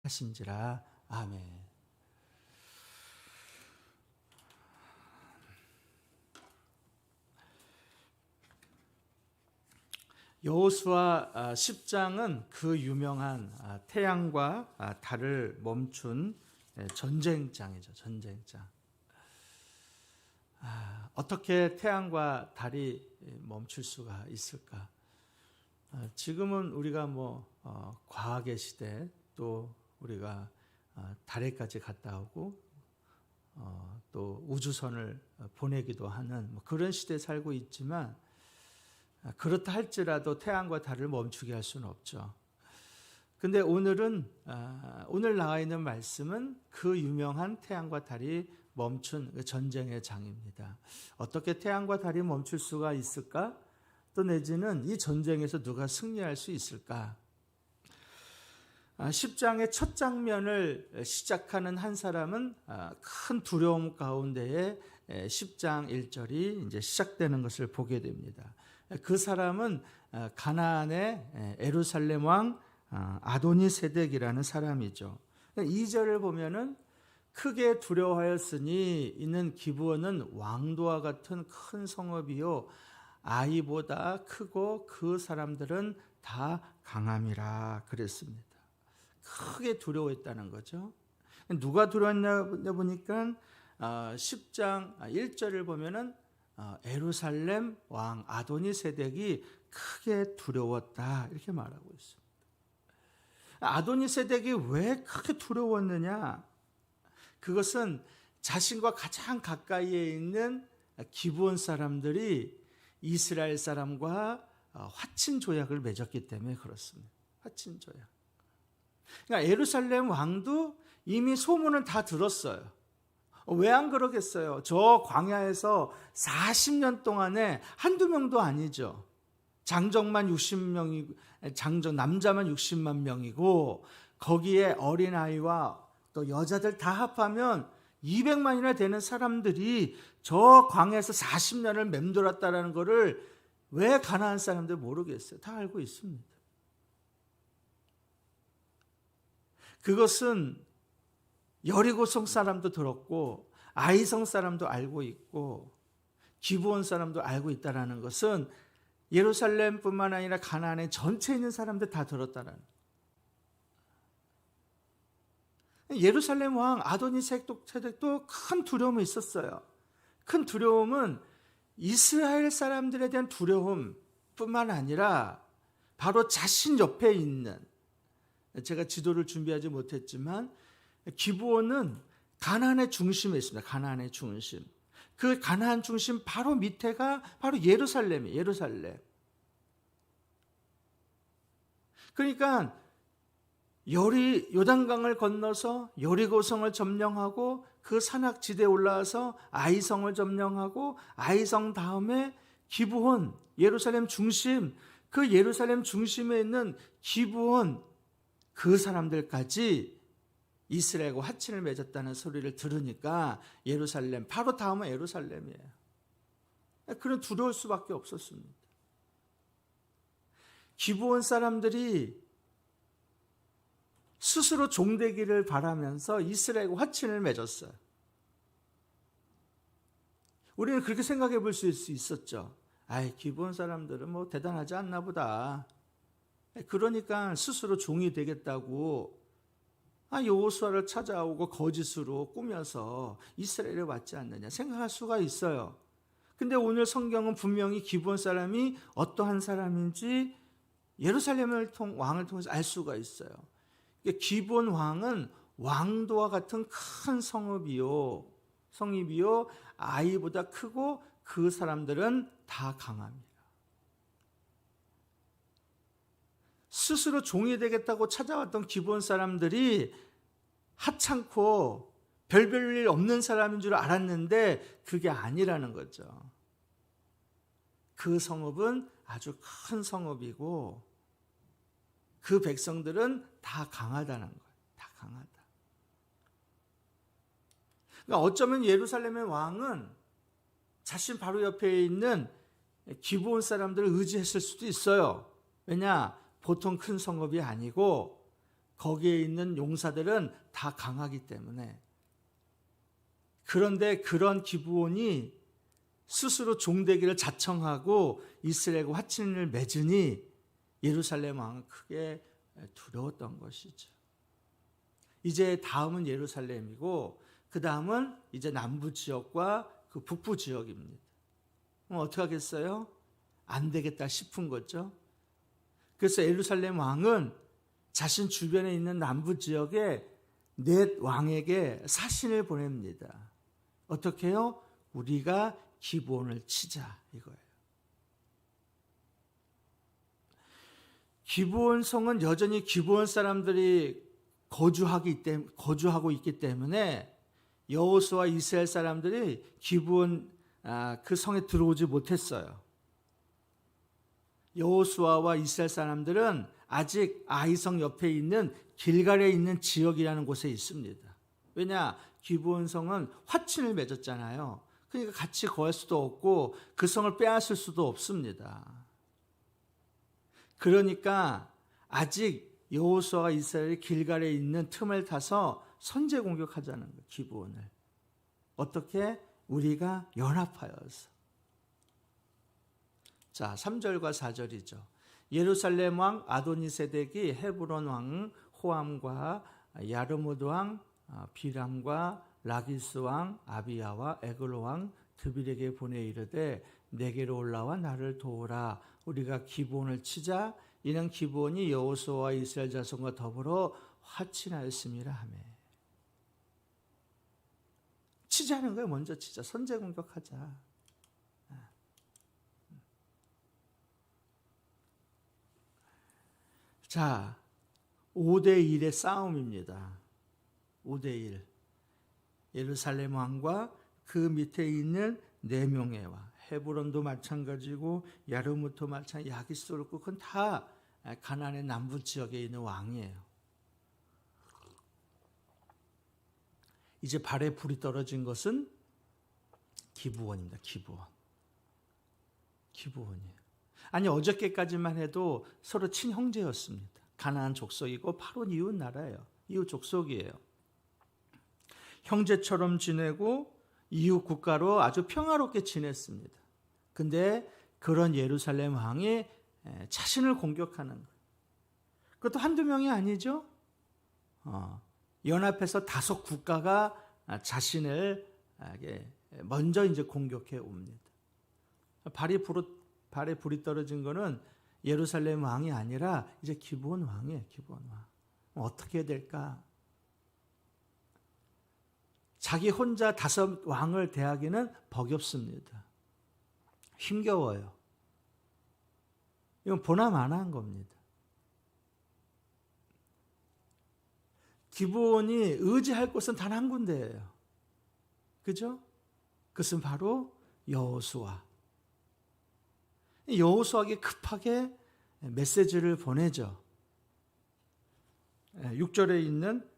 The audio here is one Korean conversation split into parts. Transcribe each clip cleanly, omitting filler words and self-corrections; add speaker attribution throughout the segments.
Speaker 1: 하신지라. 아멘. 여호수아 10장은 그 유명한 태양과 달을 멈춘 전쟁장이죠. 전쟁장. 어떻게 태양과 달이 멈출 수가 있을까? 지금은 우리가 과학의 시대, 또 우리가 달에까지 갔다 오고 또 우주선을 보내기도 하는 그런 시대에 살고 있지만, 그렇다 할지라도 태양과 달을 멈추게 할 수는 없죠. 근데 오늘 나와 있는 말씀은 그 유명한 태양과 달이 멈춘 전쟁의 장입니다. 어떻게 태양과 달이 멈출 수가 있을까? 또 내지는 이 전쟁에서 누가 승리할 수 있을까? 10장의 첫 장면을 시작하는 한 사람은 큰 두려움 가운데에 10장 1절이 이제 시작되는 것을 보게 됩니다. 그 사람은 가나안의 예루살렘 왕 아도니세덱이라는 사람이죠. 2절을 보면은 크게 두려워하였으니 이는 기브온은 왕도와 같은 큰 성읍이요 아이보다 크고 그 사람들은 다 강함이라 그랬습니다. 크게 두려워했다는 거죠. 누가 두려웠냐 보니까 10장 1절을 보면은 예루살렘 왕 아도니세덱이 크게 두려웠다 이렇게 말하고 있습니다. 아도니세덱이 왜 크게 두려웠느냐? 그것은 자신과 가장 가까이에 있는 기브온 사람들이 이스라엘 사람과 화친 조약을 맺었기 때문에 그렇습니다. 화친 조약. 그러니까 예루살렘 왕도 이미 소문을 다 들었어요. 왜 안 그러겠어요? 저 광야에서 40년 동안에 한두 명도 아니죠. 장정만 60명이고, 남자만 60만 명이고, 거기에 어린아이와 또 여자들 다 합하면 200만이나 되는 사람들이 저 광야에서 40년을 맴돌았다는 것을 왜 가나안 사람들 모르겠어요? 다 알고 있습니다. 그것은 여리고성 사람도 들었고 아이성 사람도 알고 있고 기브온 사람도 알고 있다는 것은 예루살렘뿐만 아니라 가나안에 전체에 있는 사람들 다 들었다는. 예루살렘 왕 아도니세덱도 큰 두려움이 있었어요. 큰 두려움은 이스라엘 사람들에 대한 두려움뿐만 아니라 바로 자신 옆에 있는, 제가 지도를 준비하지 못했지만 기브온은 가나안의 중심에 있습니다. 가나안의 중심. 그 가나안 중심 바로 밑에가 바로 예루살렘이에요. 예루살렘. 그러니까 요단강을 건너서 여리고성을 점령하고 그 산악지대에 올라와서 아이성을 점령하고 아이성 다음에 기브온, 예루살렘 중심, 그 예루살렘 중심에 있는 기브온, 그 사람들까지 이스라엘과 화친을 맺었다는 소리를 들으니까 예루살렘, 바로 다음은 예루살렘이에요. 그런 두려울 수밖에 없었습니다. 기브온 사람들이 스스로 종되기를 바라면서 이스라엘과 화친을 맺었어요. 우리는 그렇게 생각해 볼 수 있었죠. 기브온 사람들은 대단하지 않나 보다. 그러니까 스스로 종이 되겠다고 여호수아를 찾아오고 거짓으로 꾸며서 이스라엘에 왔지 않느냐 생각할 수가 있어요. 근데 오늘 성경은 분명히 기브온 사람이 어떠한 사람인지 예루살렘 왕을 통해서 알 수가 있어요. 기브온 왕은 왕도와 같은 큰 성읍이요 아이보다 크고 그 사람들은 다 강합니다. 스스로 종이 되겠다고 찾아왔던 기브온 사람들이 하찮고 별별 일 없는 사람인 줄 알았는데 그게 아니라는 거죠. 그 성읍은 아주 큰 성읍이고 그 백성들은 다 강하다는 거예요. 다 강하다. 그러니까 어쩌면 예루살렘의 왕은 자신 바로 옆에 있는 기브온 사람들을 의지했을 수도 있어요. 왜냐? 보통 큰 성읍이 아니고 거기에 있는 용사들은 다 강하기 때문에. 그런데 그런 기브온이 스스로 종되기를 자청하고 이스라엘과 화친을 맺으니 예루살렘 왕은 크게 두려웠던 것이죠. 이제 다음은 예루살렘이고 그 다음은 이제 남부 지역과 그 북부 지역입니다. 그럼 어떻게 하겠어요? 안 되겠다 싶은 거죠. 그래서 예루살렘 왕은 자신 주변에 있는 남부 지역에 넷 왕에게 사신을 보냅니다. 어떻게 해요? 우리가 기브온을 치자 이거예요. 기브온 성은 여전히 기브온 사람들이 거주하고 있기 때문에 여호수아와 이스라엘 사람들이 기브온 그 성에 들어오지 못했어요. 여호수아와 이스라엘 사람들은 아직 아이성 옆에 있는 길갈에 있는 지역이라는 곳에 있습니다. 왜냐? 기브온 성은 화친을 맺었잖아요. 그러니까 같이 거할 수도 없고 그 성을 빼앗을 수도 없습니다. 그러니까 아직 여호수아와 이스라엘이 길갈에 있는 틈을 타서 선제 공격하자는 거예요. 기브온을. 어떻게? 우리가 연합하여서. 자, 3절과 4절이죠. 예루살렘 왕 아도니세덱이 헤브론 왕 호암과 야르무드 왕 비람과 라기스 왕 아비야와 에글로 왕 드빌에게 보내 이르되 내게로 올라와 나를 도우라. 우리가 기브온을 치자. 이는 기브온이 여호수아와 이스라엘 자손과 더불어 화친하였음이라 하며. 치자는 거예요. 먼저 치자. 선제 공격하자. 자, 5대1의 싸움입니다. 5대1. 예루살렘 왕과 그 밑에 있는 4명의 왕. 헤브론도 마찬가지고 야르무트도 마찬가지고 야기스도 그렇고 그건 다 가나안의 남부 지역에 있는 왕이에요. 이제 발에 불이 떨어진 것은 기브온입니다. 기브온이에요. 아니 어저께까지만 해도 서로 친형제였습니다. 가나안 족속이고 바로 이웃 나라예요. 이웃 족속이에요. 형제처럼 지내고 이웃 국가로 아주 평화롭게 지냈습니다. 근데 그런 예루살렘 왕이 자신을 공격하는 거예요. 그것도 한두 명이 아니죠. 연합해서 5 국가가 자신을 먼저 이제 공격해 옵니다. 발에 불이 떨어진 거는 예루살렘 왕이 아니라 이제 기브온 왕이에요. 기브온 왕. 어떻게 해야 될까? 자기 혼자 5 왕을 대하기는 버겁습니다. 힘겨워요. 이건 보나마나한 겁니다. 기브온이 의지할 곳은 단 한 군데예요. 그죠? 그것은 바로 여호수아. 여호수아에게 급하게 메시지를 보내죠. 6절에 있는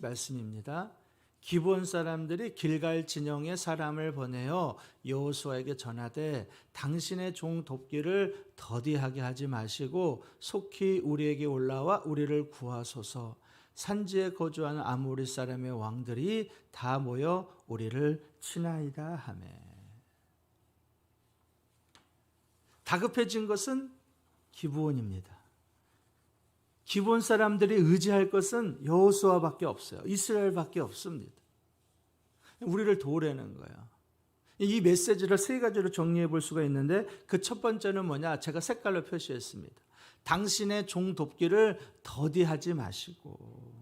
Speaker 1: 말씀입니다. 기브온 사람들이 길갈 진영에 사람을 보내어 여호수아에게 전하되 당신의 종 돕기를 더디하게 하지 마시고 속히 우리에게 올라와 우리를 구하소서. 산지에 거주하는 아모리 사람의 왕들이 다 모여 우리를 치나이다 하며. 다급해진 것은 기브온입니다. 기브온 사람들이 의지할 것은 여호수아밖에 없어요. 이스라엘밖에 없습니다. 우리를 도우려는 거예요. 이 메시지를 3가지로 정리해 볼 수가 있는데 그 첫 번째는 뭐냐? 제가 색깔로 표시했습니다. 당신의 종 돕기를 더디하지 마시고,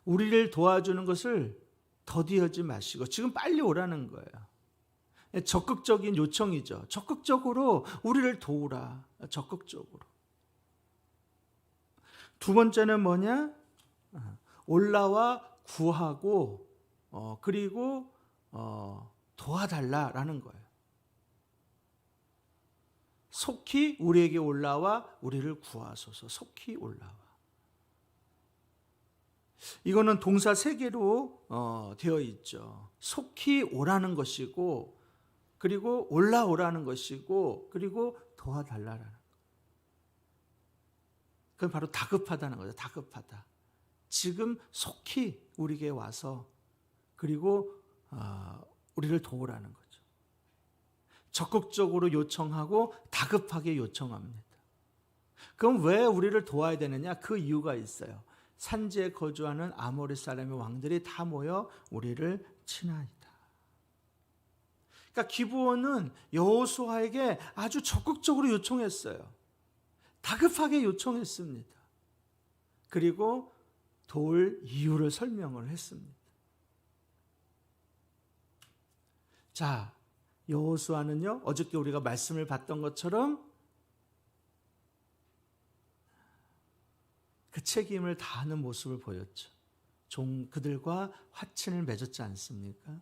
Speaker 1: 우리를 도와주는 것을 더디하지 마시고 지금 빨리 오라는 거예요. 적극적인 요청이죠. 적극적으로 우리를 도우라. 적극적으로. 2 번째는 뭐냐? 올라와 구하고 그리고 도와달라라는 거예요. 속히 우리에게 올라와 우리를 구하소서. 속히 올라와. 이거는 동사 3개로 되어 있죠. 속히 오라는 것이고, 그리고 올라오라는 것이고, 그리고 도와달라는 것. 그건 바로 다급하다는 거죠. 다급하다. 지금 속히 우리에게 와서 그리고 우리를 도우라는 거죠. 적극적으로 요청하고 다급하게 요청합니다. 그럼 왜 우리를 도와야 되느냐? 그 이유가 있어요. 산지에 거주하는 아모리 사람의 왕들이 다 모여 우리를 치나이다. 그러니까 기브온은 여호수아에게 아주 적극적으로 요청했어요. 다급하게 요청했습니다. 그리고 도울 이유를 설명을 했습니다. 자, 여호수아는요, 어저께 우리가 말씀을 봤던 것처럼 그 책임을 다하는 모습을 보였죠. 그들과 화친을 맺었지 않습니까?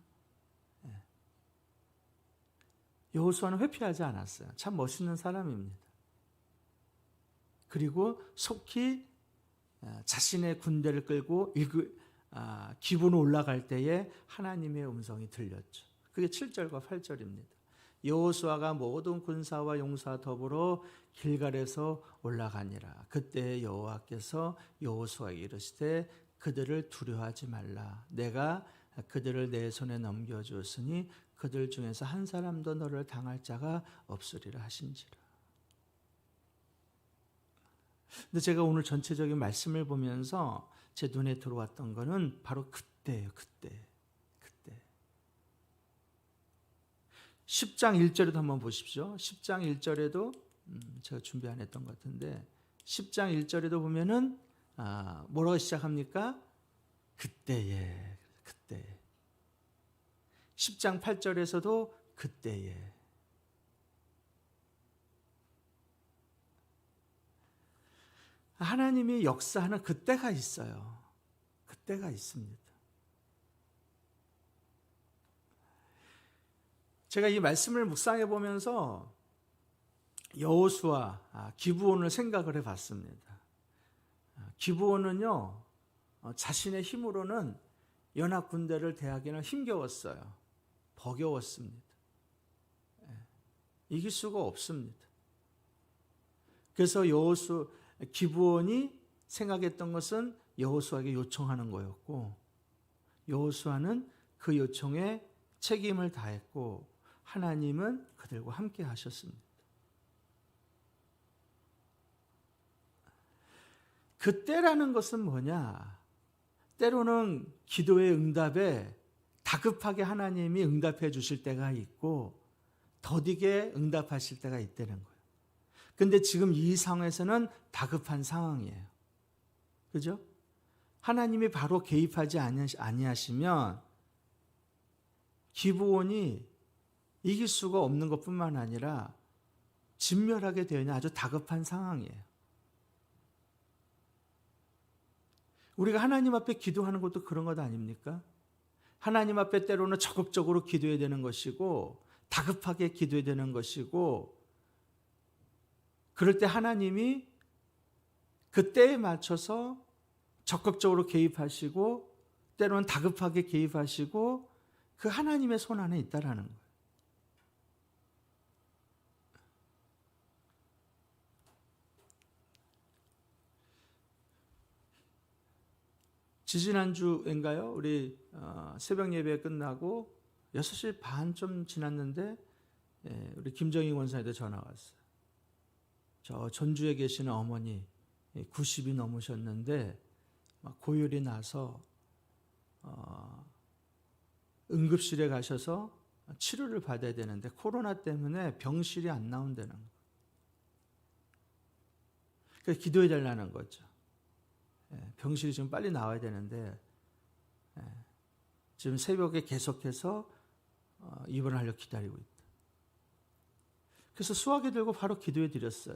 Speaker 1: 여호수아는 회피하지 않았어요. 참 멋있는 사람입니다. 그리고 속히 자신의 군대를 끌고 기브온으로 올라갈 때에 하나님의 음성이 들렸죠. 그게 7절과 8절입니다. 여호수아가 모든 군사와 용사와 더불어 길갈에서 올라가니라. 그때 여호와께서 여호수아에게 이르시되 그들을 두려워하지 말라. 내가 그들을 내 손에 넘겨주었으니 그들 중에서 한 사람도 너를 당할 자가 없으리라 하신지라. 근데 제가 오늘 전체적인 말씀을 보면서 제 눈에 들어왔던 거는 바로 그때예요. 그때. 10장 1절에도 한번 보십시오. 10장 1절에도 제가 준비 안 했던 것 같은데 10장 1절에도 보면은 뭐라고 시작합니까? 그때에. 10장 8절에서도 그때에. 하나님이 역사하는 그때가 있어요. 그때가 있습니다. 제가 이 말씀을 묵상해 보면서 여호수아, 기브온을 생각을 해봤습니다. 기브온은요, 자신의 힘으로는 연합 군대를 대하기는 힘겨웠어요. 버거웠습니다. 이길 수가 없습니다. 그래서 기브온이 생각했던 것은 여호수아에게 요청하는 거였고, 여호수아는 그 요청에 책임을 다했고, 하나님은 그들과 함께 하셨습니다. 그때라는 것은 뭐냐? 때로는 기도의 응답에 다급하게 하나님이 응답해 주실 때가 있고 더디게 응답하실 때가 있다는 거예요. 근데 지금 이 상황에서는 다급한 상황이에요. 그죠? 하나님이 바로 개입하지 아니하시면 기브온이 이길 수가 없는 것뿐만 아니라 진멸하게 되는 아주 다급한 상황이에요. 우리가 하나님 앞에 기도하는 것도 그런 것 아닙니까? 하나님 앞에 때로는 적극적으로 기도해야 되는 것이고 다급하게 기도해야 되는 것이고 그럴 때 하나님이 그때에 맞춰서 적극적으로 개입하시고 때로는 다급하게 개입하시고 그 하나님의 손 안에 있다라는 거예요. 지지난주인가요? 우리 새벽 예배 끝나고 6시 반 좀 지났는데 우리 김정희 원사님한테 전화가 왔어요. 저 전주에 계시는 어머니 90이 넘으셨는데 고열이 나서 응급실에 가셔서 치료를 받아야 되는데 코로나 때문에 병실이 안 나온다는 거예요. 그래서 기도해 달라는 거죠. 병실이 좀 빨리 나와야 되는데 지금 새벽에 계속해서 입원을 하려고 기다리고 있다. 그래서 수화기 들고 바로 기도해 드렸어요.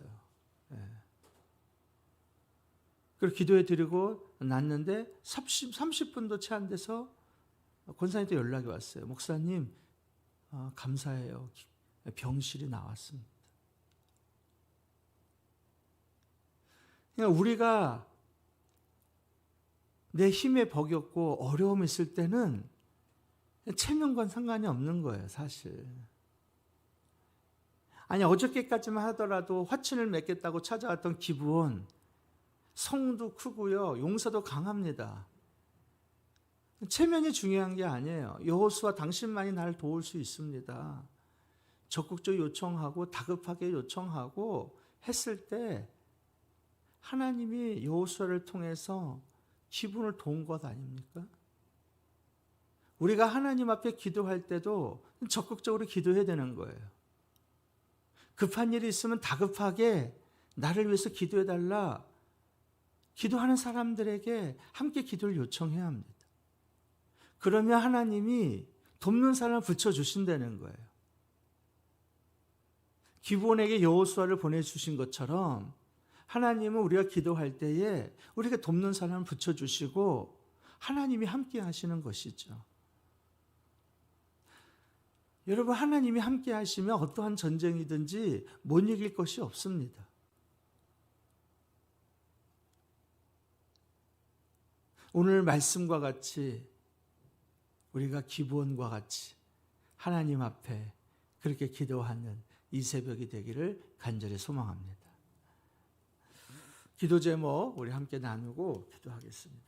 Speaker 1: 그리고 기도해 드리고 났는데 30분도 채 안 돼서 권사님한테 연락이 왔어요. 목사님 감사해요. 병실이 나왔습니다. 그러니까 우리가 내 힘에 버겼고 어려움이 있을 때는 체면과 상관이 없는 거예요, 사실. 아니 어저께까지만 하더라도 화친을 맺겠다고 찾아왔던 기브온 성도 크고요. 용사도 강합니다. 체면이 중요한 게 아니에요. 여호수아 당신만이 나를 도울 수 있습니다. 적극적으로 요청하고 다급하게 요청하고 했을 때 하나님이 여호수아를 통해서 기분을 도운 것 아닙니까? 우리가 하나님 앞에 기도할 때도 적극적으로 기도해야 되는 거예요. 급한 일이 있으면 다급하게 나를 위해서 기도해달라. 기도하는 사람들에게 함께 기도를 요청해야 합니다. 그러면 하나님이 돕는 사람을 붙여주신다는 거예요. 기브온에게 여호수아를 보내주신 것처럼 하나님은 우리가 기도할 때에 우리가 돕는 사람을 붙여주시고 하나님이 함께 하시는 것이죠. 여러분, 하나님이 함께 하시면 어떠한 전쟁이든지 못 이길 것이 없습니다. 오늘 말씀과 같이 우리가 기브온과 같이 하나님 앞에 그렇게 기도하는 이 새벽이 되기를 간절히 소망합니다. 기도 제목 우리 함께 나누고 기도하겠습니다.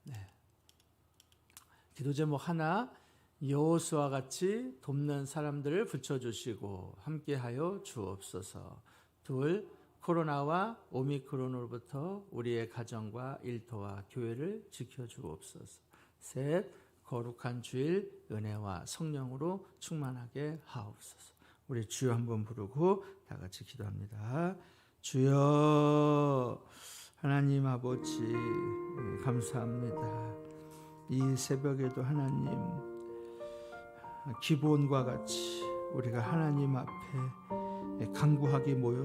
Speaker 1: 네. 기도 제목 하나, 여호수아와 같이 돕는 사람들을 붙여주시고 함께하여 주옵소서. 둘, 코로나와 오미크론으로부터 우리의 가정과 일터와 교회를 지켜주옵소서. 셋, 거룩한 주일 은혜와 성령으로 충만하게 하옵소서. 우리 주여 한번 부르고 다 같이 기도합니다. 주여, 하나님 아버지 감사합니다. 이 새벽에도 하나님, 기브온과 같이 우리가 하나님 앞에 간구하게 모여